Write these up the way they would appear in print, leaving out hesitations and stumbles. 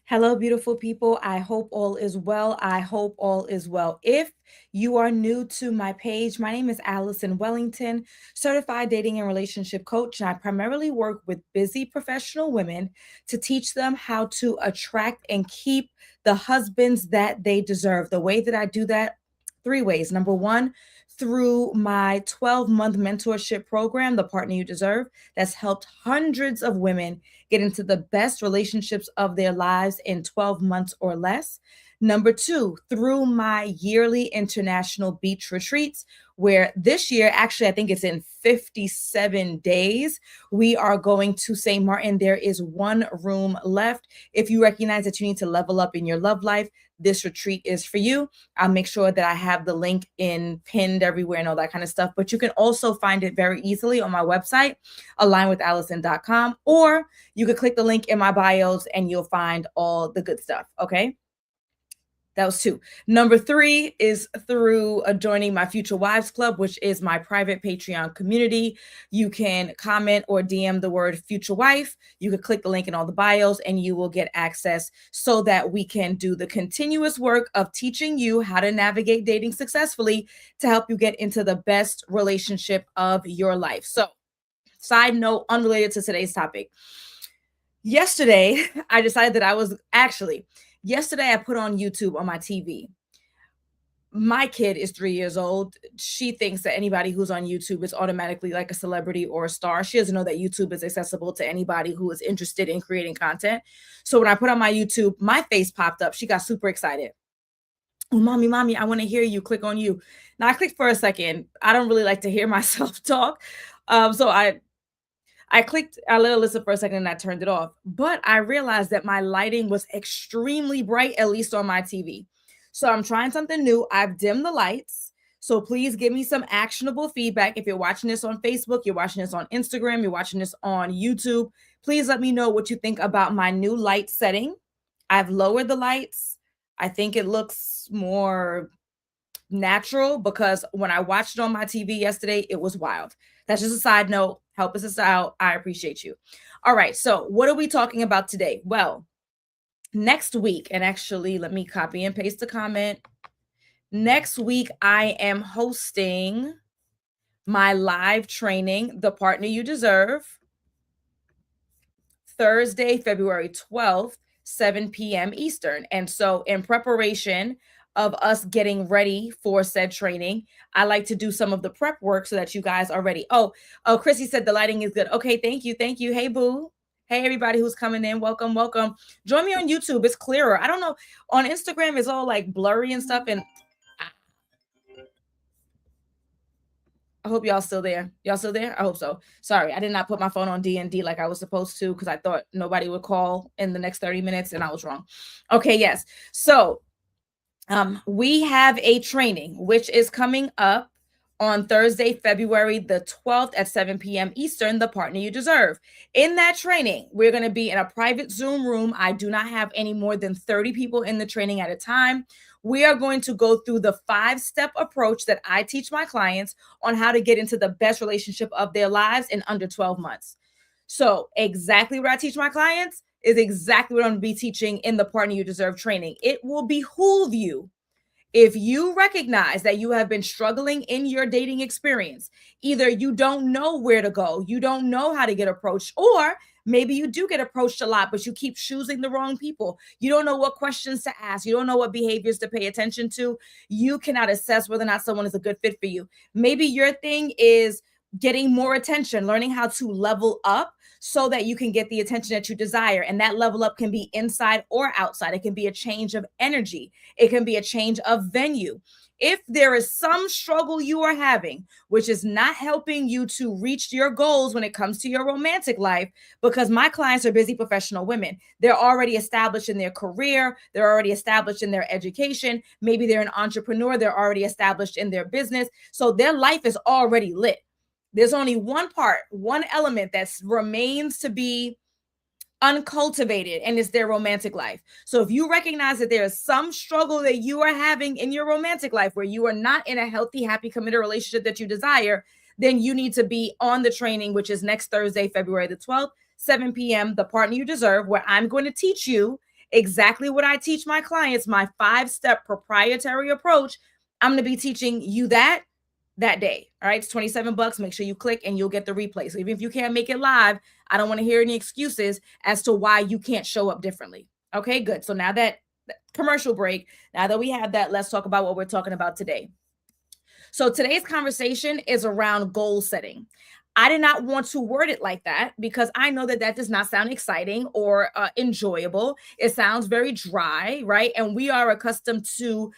Hello, beautiful people. I hope all is well. I hope all is well. If you are new to my page, my name is Alison Wellington, certified dating and relationship coach, and I primarily work with busy professional women to teach them how to attract and keep the husbands that they deserve. The way that I do that, three ways. Number one, through my 12-month mentorship program, The Partner You Deserve, that's helped hundreds of women get into the best relationships of their lives in 12 months or less. Number two, through my yearly international beach retreats, where this year, actually, I think it's in 57 days, we are going to St. Martin. There is one room left. If you recognize that you need to level up in your love life, this retreat is for you. I'll make sure that I have the link in pinned everywhere and all that kind of stuff. But you can also find it very easily on my website, alignwithallison.com, or you could click the link in my bios and you'll find all the good stuff. Okay. That was two. Number three is through joining my Future Wives Club, which is my private Patreon community. You can comment or DM the word Future Wife. You can click the link in all the bios and you will get access so that we can do the continuous work of teaching you how to navigate dating successfully to help you get into the best relationship of your life. So, side note, unrelated to today's topic. Yesterday, I decided that yesterday I put on YouTube on my TV. My kid is 3 years old. She thinks that anybody who's on YouTube is automatically like a celebrity or a star. She doesn't know that YouTube is accessible to anybody who is interested in creating content. So when I put on my YouTube, my face popped up. She got super excited. Oh, mommy, I want to hear you. Click on you. Now I clicked for a second. I don't really like to hear myself talk. So I let her listen for a second and I turned it off. But I realized that my lighting was extremely bright, at least on my TV. So I'm trying something new. I've dimmed the lights. So please give me some actionable feedback. If you're watching this on Facebook, you're watching this on Instagram, you're watching this on YouTube, please let me know what you think about my new light setting. I've lowered the lights. I think it looks more natural because when I watched it on my TV yesterday, it was wild. That's just a side note. Help us out. I appreciate you. All right. So, what are we talking about today? Well, next week, and actually, let me copy and paste the comment. Next week, I am hosting my live training, The Partner You Deserve, Thursday, February 12th, 7 p.m. Eastern. And so, in preparation of us getting ready for said training, I like to do some of the prep work so that you guys are ready. Oh, Chrissy said the lighting is good. Okay, thank you. Hey, boo. Hey, everybody who's coming in. Welcome. Join me on YouTube. It's clearer. I don't know. On Instagram, it's all like blurry and stuff. And I hope y'all still there. Y'all still there? I hope so. Sorry, I did not put my phone on D&D like I was supposed to because I thought nobody would call in the next 30 minutes and I was wrong. Okay, yes. So we have a training which is coming up on Thursday, February the 12th at 7 p.m. Eastern, The Partner You Deserve. In that training, we're going to be in a private Zoom room. I do not have any more than 30 people in the training at a time. We are going to go through the 5-step approach that I teach my clients on how to get into the best relationship of their lives in under 12 months. So exactly what I teach my clients is exactly what I'm going to be teaching in the Partner You Deserve training. It will behoove you if you recognize that you have been struggling in your dating experience. Either you don't know where to go, you don't know how to get approached, or maybe you do get approached a lot, but you keep choosing the wrong people. You don't know what questions to ask. You don't know what behaviors to pay attention to. You cannot assess whether or not someone is a good fit for you. Maybe your thing is getting more attention, learning how to level up so that you can get the attention that you desire. And that level up can be inside or outside. It can be a change of energy. It can be a change of venue. If there is some struggle you are having, which is not helping you to reach your goals when it comes to your romantic life, because my clients are busy professional women. They're already established in their career. They're already established in their education. Maybe they're an entrepreneur. They're already established in their business. So their life is already lit. There's only one element that remains to be uncultivated, and it's their romantic life. So if you recognize that there is some struggle that you are having in your romantic life where you are not in a healthy, happy, committed relationship that you desire, then you need to be on the training, which is next Thursday, February the 12th, 7 p.m., The Partner You Deserve, where I'm going to teach you exactly what I teach my clients, my 5-step proprietary approach. I'm going to be teaching you that day. All right. It's $27. Make sure you click and you'll get the replay. So even if you can't make it live, I don't want to hear any excuses as to why you can't show up differently. Okay, good. So now that commercial break, now that we have that, let's talk about what we're talking about today. So today's conversation is around goal setting. I did not want to word it like that because I know that that does not sound exciting or enjoyable. It sounds very dry, right? And we are accustomed to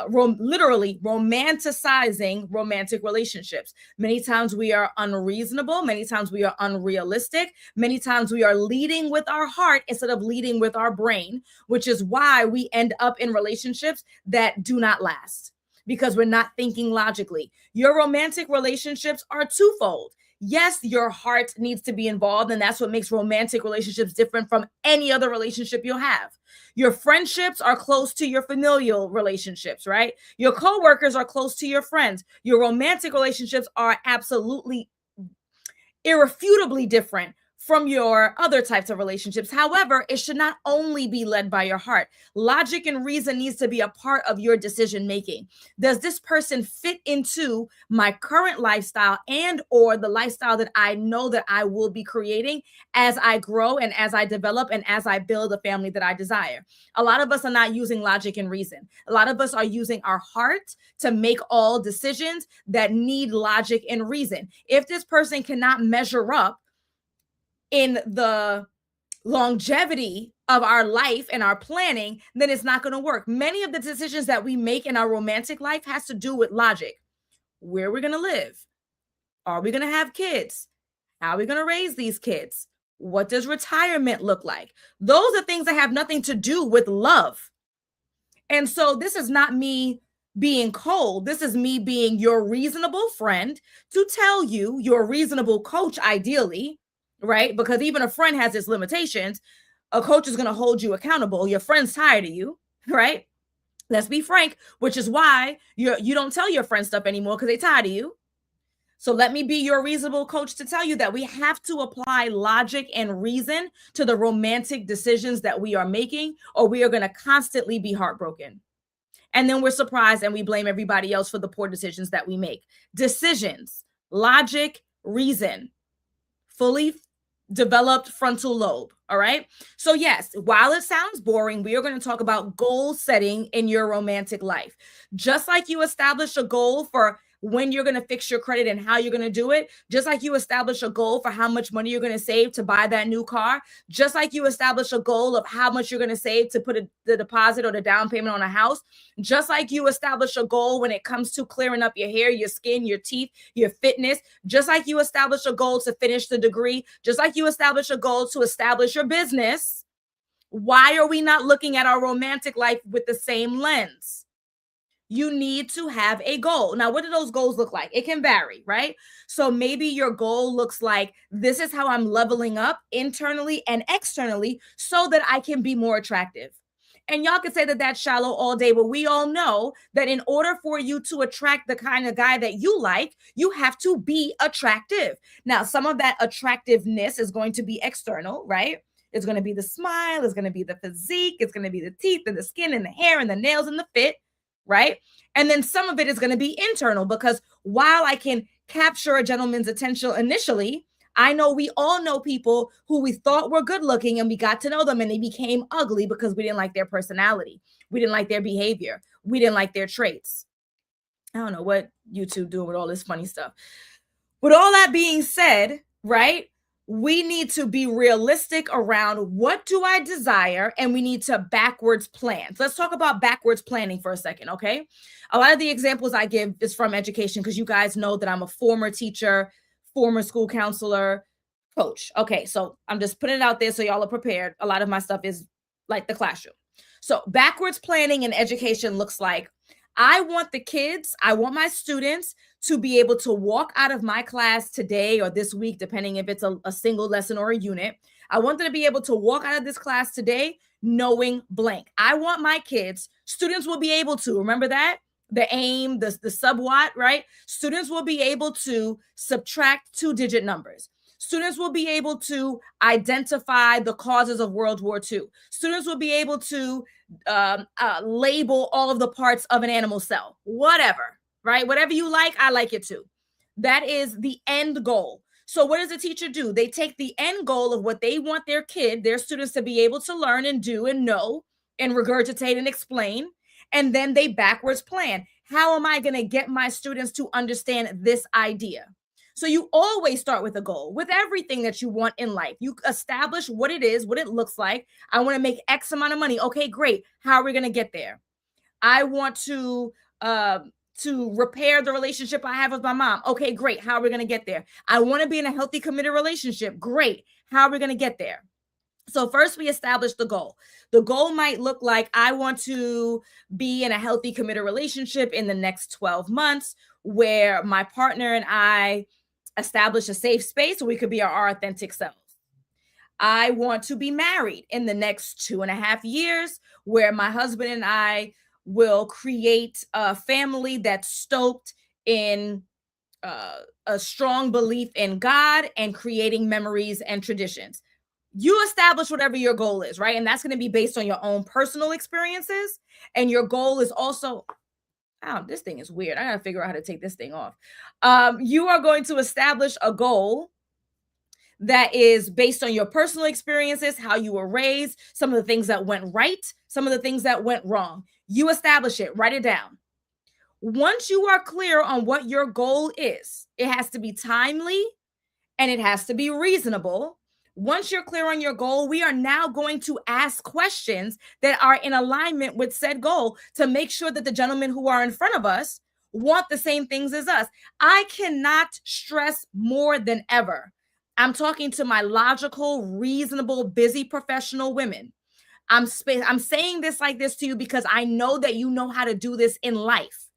literally romanticizing romantic relationships. Many times we are unreasonable. Many times we are unrealistic. Many times we are leading with our heart instead of leading with our brain, which is why we end up in relationships that do not last because we're not thinking logically. Your romantic relationships are twofold. Yes, your heart needs to be involved, and that's what makes romantic relationships different from any other relationship you'll have. Your friendships are close to your familial relationships, right? Your coworkers are close to your friends. Your romantic relationships are absolutely irrefutably different from your other types of relationships. However, it should not only be led by your heart. Logic and reason needs to be a part of your decision making. Does this person fit into my current lifestyle and or the lifestyle that I know that I will be creating as I grow and as I develop and as I build a family that I desire? A lot of us are not using logic and reason. A lot of us are using our heart to make all decisions that need logic and reason. If this person cannot measure up in the longevity of our life and our planning, then it's not going to work. Many of the decisions that we make in our romantic life has to do with logic. Where are we going to live? Are we going to have kids? How are we going to raise these kids? What does retirement look like? Those are things that have nothing to do with love. And so this is not me being cold. This is me being your reasonable friend to tell you, your reasonable coach, ideally, right? Because even a friend has its limitations. A coach is going to hold you accountable. Your friend's tired of you, right? Let's be frank, which is why you don't tell your friends stuff anymore because they're tired of you. So let me be your reasonable coach to tell you that we have to apply logic and reason to the romantic decisions that we are making, or we are going to constantly be heartbroken. And then we're surprised and we blame everybody else for the poor decisions that we make. Decisions, logic, reason, fully developed frontal lobe. All right. So yes, while it sounds boring, we are going to talk about goal setting in your romantic life. Just like you establish a goal for when you're going to fix your credit and how you're going to do it, just like you establish a goal for how much money you're going to save to buy that new car, just like you establish a goal of how much you're going to save to put the deposit or the down payment on a house, just like you establish a goal when it comes to clearing up your hair, your skin, your teeth, your fitness, just like you establish a goal to finish the degree, just like you establish a goal to establish your business. Why are we not looking at our romantic life with the same lens? You need to have a goal. Now, what do those goals look like? It can vary, right? So maybe your goal looks like, this is how I'm leveling up internally and externally so that I can be more attractive. And y'all can say that that's shallow all day, but we all know that in order for you to attract the kind of guy that you like, you have to be attractive. Now, some of that attractiveness is going to be external, right? It's going to be the smile, it's going to be the physique, it's going to be the teeth and the skin and the hair and the nails and the fit, right? And then some of it is going to be internal, because while I can capture a gentleman's attention initially, I know we all know people who we thought were good looking and we got to know them and they became ugly because we didn't like their personality. We didn't like their behavior. We didn't like their traits. I don't know what YouTube doing with all this funny stuff. With all that being said, right? We need to be realistic around what do I desire, and we need to backwards plan. So let's talk about backwards planning for a second, okay? A lot of the examples I give is from education because you guys know that I'm a former teacher, former school counselor, coach. Okay, so I'm just putting it out there so y'all are prepared. A lot of my stuff is like the classroom. So backwards planning in education looks like, I want my students to be able to walk out of my class today or this week, depending if it's a single lesson or a unit. I want them to be able to walk out of this class today knowing blank. I want my students will be able to, remember that? The aim, the sub what, right? Students will be able to subtract 2-digit numbers. Students will be able to identify the causes of World War II. Students will be able to label all of the parts of an animal cell, whatever, right? Whatever you like, I like it too. That is the end goal. So, what does a teacher do? They take the end goal of what they want their students to be able to learn and do and know and regurgitate and explain. And then they backwards plan. How am I going to get my students to understand this idea? So you always start with a goal with everything that you want in life. You establish what it is, what it looks like. I want to make X amount of money. Okay, great. How are we going to get there? I want to repair the relationship I have with my mom. Okay, great. How are we going to get there? I want to be in a healthy, committed relationship. Great. How are we going to get there? So first we establish the goal. The goal might look like I want to be in a healthy, committed relationship in the next 12 months where my partner and I establish a safe space where we could be our authentic selves. I want to be married in the next 2.5 years where my husband and I will create a family that's stoked in a strong belief in God and creating memories and traditions. You establish whatever your goal is, right? And that's going to be based on your own personal experiences. And your goal is also, oh, this thing is weird. I got to figure out how to take this thing off. You are going to establish a goal that is based on your personal experiences, how you were raised, some of the things that went right, some of the things that went wrong. You establish it, write it down. Once you are clear on what your goal is, it has to be timely and it has to be reasonable. Once you're clear on your goal, we are now going to ask questions that are in alignment with said goal to make sure that the gentlemen who are in front of us want the same things as us. I cannot stress more than ever. I'm talking to my logical, reasonable, busy professional women. I'm saying this like this to you because I know that you know how to do this in life.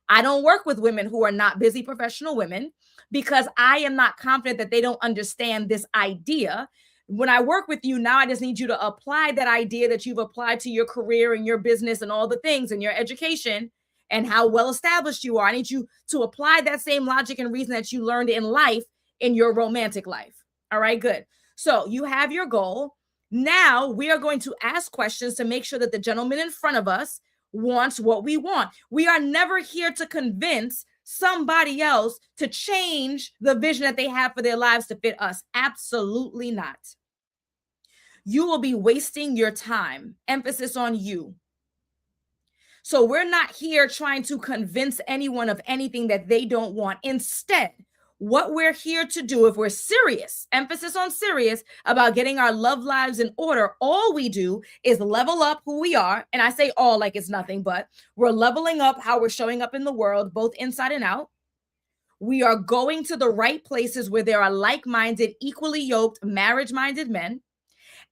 I don't work with women who are not busy professional women because I am not confident that they don't understand this idea. When I work with you now, I just need you to apply that idea that you've applied to your career and your business and all the things and your education and how well established you are. I need you to apply that same logic and reason that you learned in life in your romantic life. All right, good. So you have your goal. Now we are going to ask questions to make sure that the gentleman in front of us wants what we want. We are never here to convince somebody else to change the vision that they have for their lives to fit us. Absolutely not. You will be wasting your time. Emphasis on you. So we're not here trying to convince anyone of anything that they don't want. Instead, what we're here to do, if we're serious, emphasis on serious about getting our love lives in order, all we do is level up who we are. And I say all like it's nothing, but we're leveling up how we're showing up in the world, both inside and out. We are going to the right places where there are like-minded, equally yoked, marriage-minded men.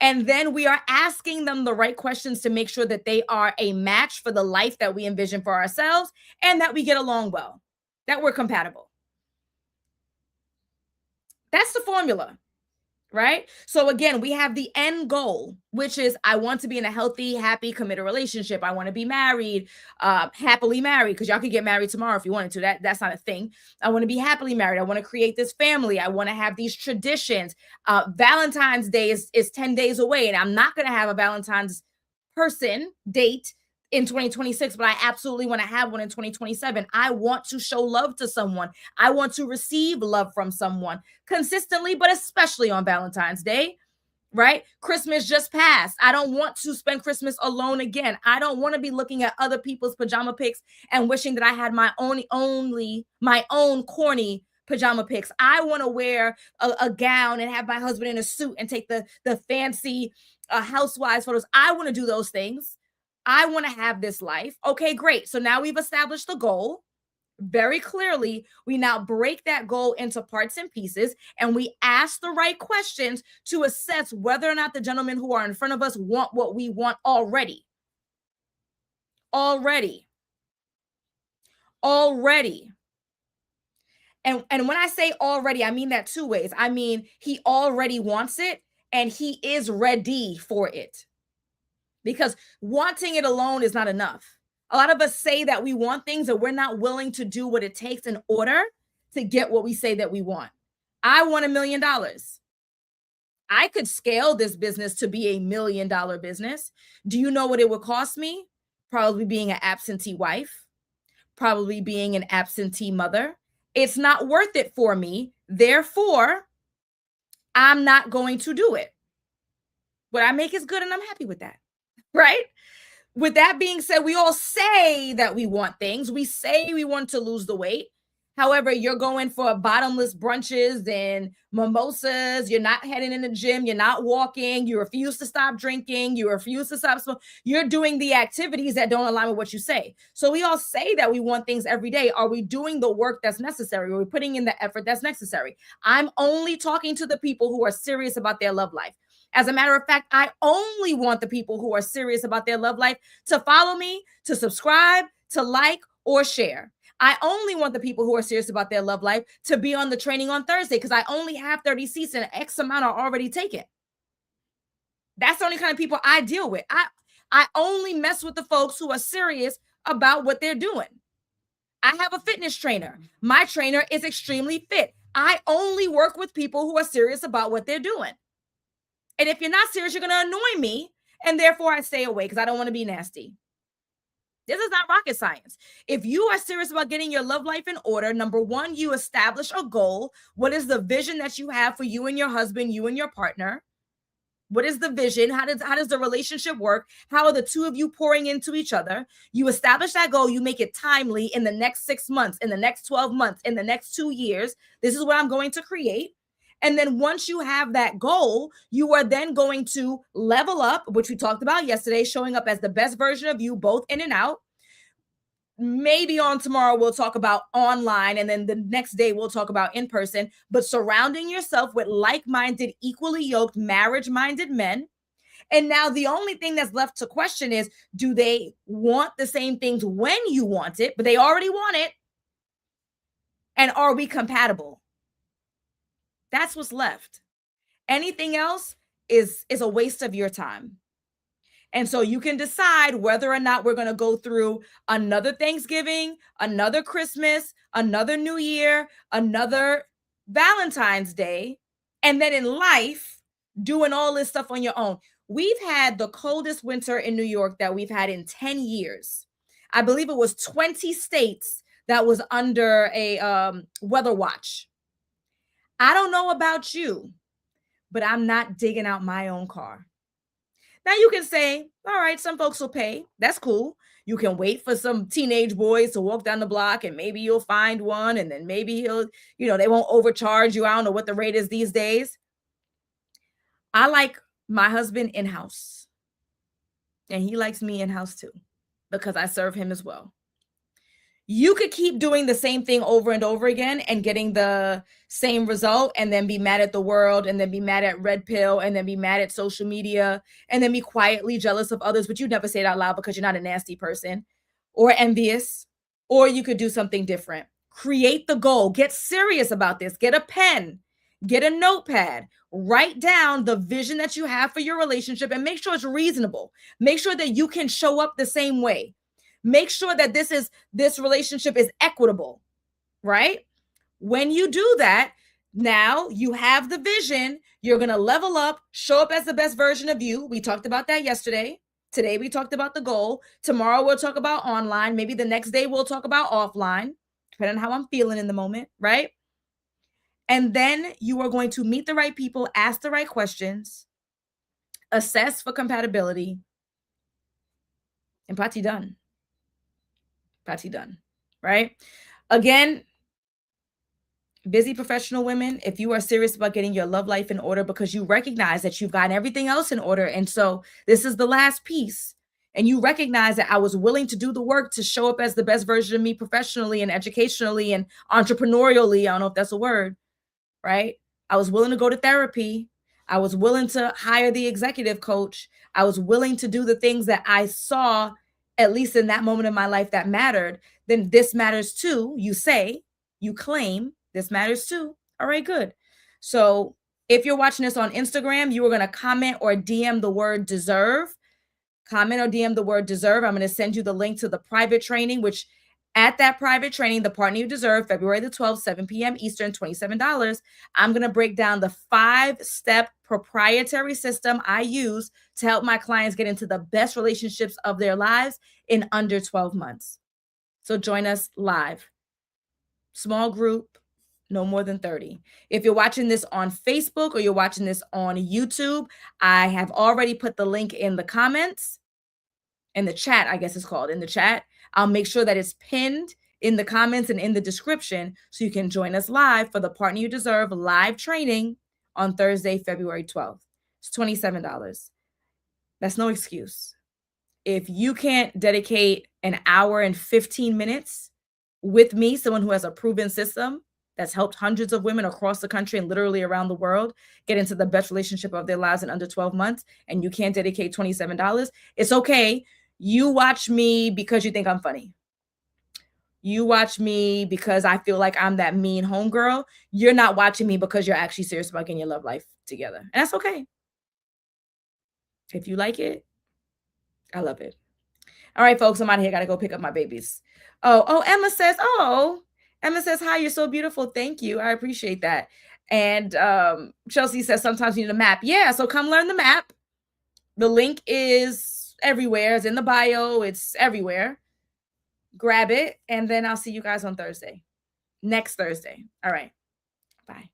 And then we are asking them the right questions to make sure that they are a match for the life that we envision for ourselves and that we get along well, that we're compatible. That's the formula, right? So again, we have the end goal, which is I want to be in a healthy, happy, committed relationship. I want to be married, happily married, because y'all could get married tomorrow if you wanted to. That's not a thing. I want to be happily married. I want to create this family. I want to have these traditions. Valentine's Day is 10 days away, and I'm not going to have a Valentine's person date in 2026, but I absolutely want to have one in 2027. I want to show love to someone. I want to receive love from someone consistently, but especially on Valentine's Day, right? Christmas just passed. I don't want to spend Christmas alone again. I don't want to be looking at other people's pajama pics and wishing that I had my own corny pajama pics. I want to wear a gown and have my husband in a suit and take the fancy housewives photos. I want to do those things. I want to have this life. Okay, great. So now we've established the goal very clearly. We now break that goal into parts and pieces, and we ask the right questions to assess whether or not the gentlemen who are in front of us want what we want already. Already. And when I say already, I mean that two ways. I mean, he already wants it and he is ready for it. Because wanting it alone is not enough. A lot of us say that we want things and we're not willing to do what it takes in order to get what we say that we want. I want $1 million. I could scale this business to be $1 million business. Do you know what it would cost me? Probably being an absentee wife, probably being an absentee mother. It's not worth it for me. Therefore, I'm not going to do it. What I make is good and I'm happy with that. Right? With that being said, we all say that we want things. We say we want to lose the weight. However, you're going for bottomless brunches and mimosas. You're not heading in the gym. You're not walking. You refuse to stop drinking. You refuse to stop smoking. You're doing the activities that don't align with what you say. So we all say that we want things every day. Are we doing the work that's necessary? Are we putting in the effort that's necessary? I'm only talking to the people who are serious about their love life. As a matter of fact, I only want the people who are serious about their love life to follow me, to subscribe, to like, or share. I only want the people who are serious about their love life to be on the training on Thursday because I only have 30 seats and X amount are already taken. That's the only kind of people I deal with. I only mess with the folks who are serious about what they're doing. I have a fitness trainer. My trainer is extremely fit. I only work with people who are serious about what they're doing. And if you're not serious, you're going to annoy me. And therefore, I stay away because I don't want to be nasty. This is not rocket science. If you are serious about getting your love life in order, number one, you establish a goal. What is the vision that you have for you and your husband, you and your partner? What is the vision? How does the relationship work? How are the two of you pouring into each other? You establish that goal. You make it timely in the next 6 months, in the next 12 months, in the next 2 years. This is what I'm going to create. And then once you have that goal, you are then going to level up, which we talked about yesterday, showing up as the best version of you, both in and out. Maybe on tomorrow, we'll talk about online. And then the next day, we'll talk about in person. But surrounding yourself with like-minded, equally yoked, marriage-minded men. And now the only thing that's left to question is, do they want the same things when you want it, but they already want it? And are we compatible? That's what's left. Anything else is a waste of your time. And so you can decide whether or not we're going to go through another Thanksgiving, another Christmas, another New Year, another Valentine's Day, and then in life, doing all this stuff on your own. We've had the coldest winter in New York that we've had in 10 years. I believe it was 20 states that was under a weather watch. I don't know about you, but I'm not digging out my own car. Now you can say, all right, some folks will pay. That's cool. You can wait for some teenage boys to walk down the block and maybe you'll find one and then maybe they won't overcharge you. I don't know what the rate is these days. I like my husband in-house and he likes me in-house too because I serve him as well. You could keep doing the same thing over and over again and getting the same result and then be mad at the world and then be mad at Red Pill and then be mad at social media and then be quietly jealous of others, but you never say it out loud because you're not a nasty person or envious, or you could do something different. Create the goal. Get serious about this. Get a pen. Get a notepad. Write down the vision that you have for your relationship and make sure it's reasonable. Make sure that you can show up the same way. Make sure that this relationship is equitable, right? When you do that, now you have the vision. You're going to level up, show up as the best version of you. We talked about that yesterday. Today, we talked about the goal. Tomorrow, we'll talk about online. Maybe the next day, we'll talk about offline, depending on how I'm feeling in the moment, right? And then you are going to meet the right people, ask the right questions, assess for compatibility, and party done. Party done, right? Again, busy professional women, if you are serious about getting your love life in order because you recognize that you've gotten everything else in order, and so this is the last piece, and you recognize that I was willing to do the work to show up as the best version of me professionally and educationally and entrepreneurially, I don't know if that's a word, right? I was willing to go to therapy. I was willing to hire the executive coach. I was willing to do the things that I saw, at least in that moment of my life, that mattered. Then this matters too. You say, you claim this matters too. All right, good. So if you're watching this on Instagram, you are going to comment or DM the word deserve. Comment or DM the word deserve. I'm going to send you the link to the private training, which At that private training, The Partner You Deserve, February the 12th, 7 p.m. Eastern, $27, I'm going to break down the 5-step proprietary system I use to help my clients get into the best relationships of their lives in under 12 months. So join us live. Small group, no more than 30. If you're watching this on Facebook or you're watching this on YouTube, I have already put the link in the comments, in the chat, I guess it's called, in the chat. I'll make sure that it's pinned in the comments and in the description so you can join us live for the Partner You Deserve live training on Thursday, February 12th. It's $27. That's no excuse. If you can't dedicate an hour and 15 minutes with me, someone who has a proven system that's helped hundreds of women across the country and literally around the world get into the best relationship of their lives in under 12 months, and you can't dedicate $27, it's okay. You watch me because you think I'm funny. You watch me because I feel like I'm that mean homegirl. You're not watching me because you're actually serious about getting your love life together. And that's okay. If you like it, I love it. All right, folks, I'm out of here. Got to go pick up my babies. Emma says, hi, you're so beautiful. Thank you. I appreciate that. And Chelsea says, sometimes you need a map. Yeah, so come learn the map. The link is everywhere. It's in the bio. It's everywhere. Grab it. And then I'll see you guys on Thursday. Next Thursday. All right. Bye.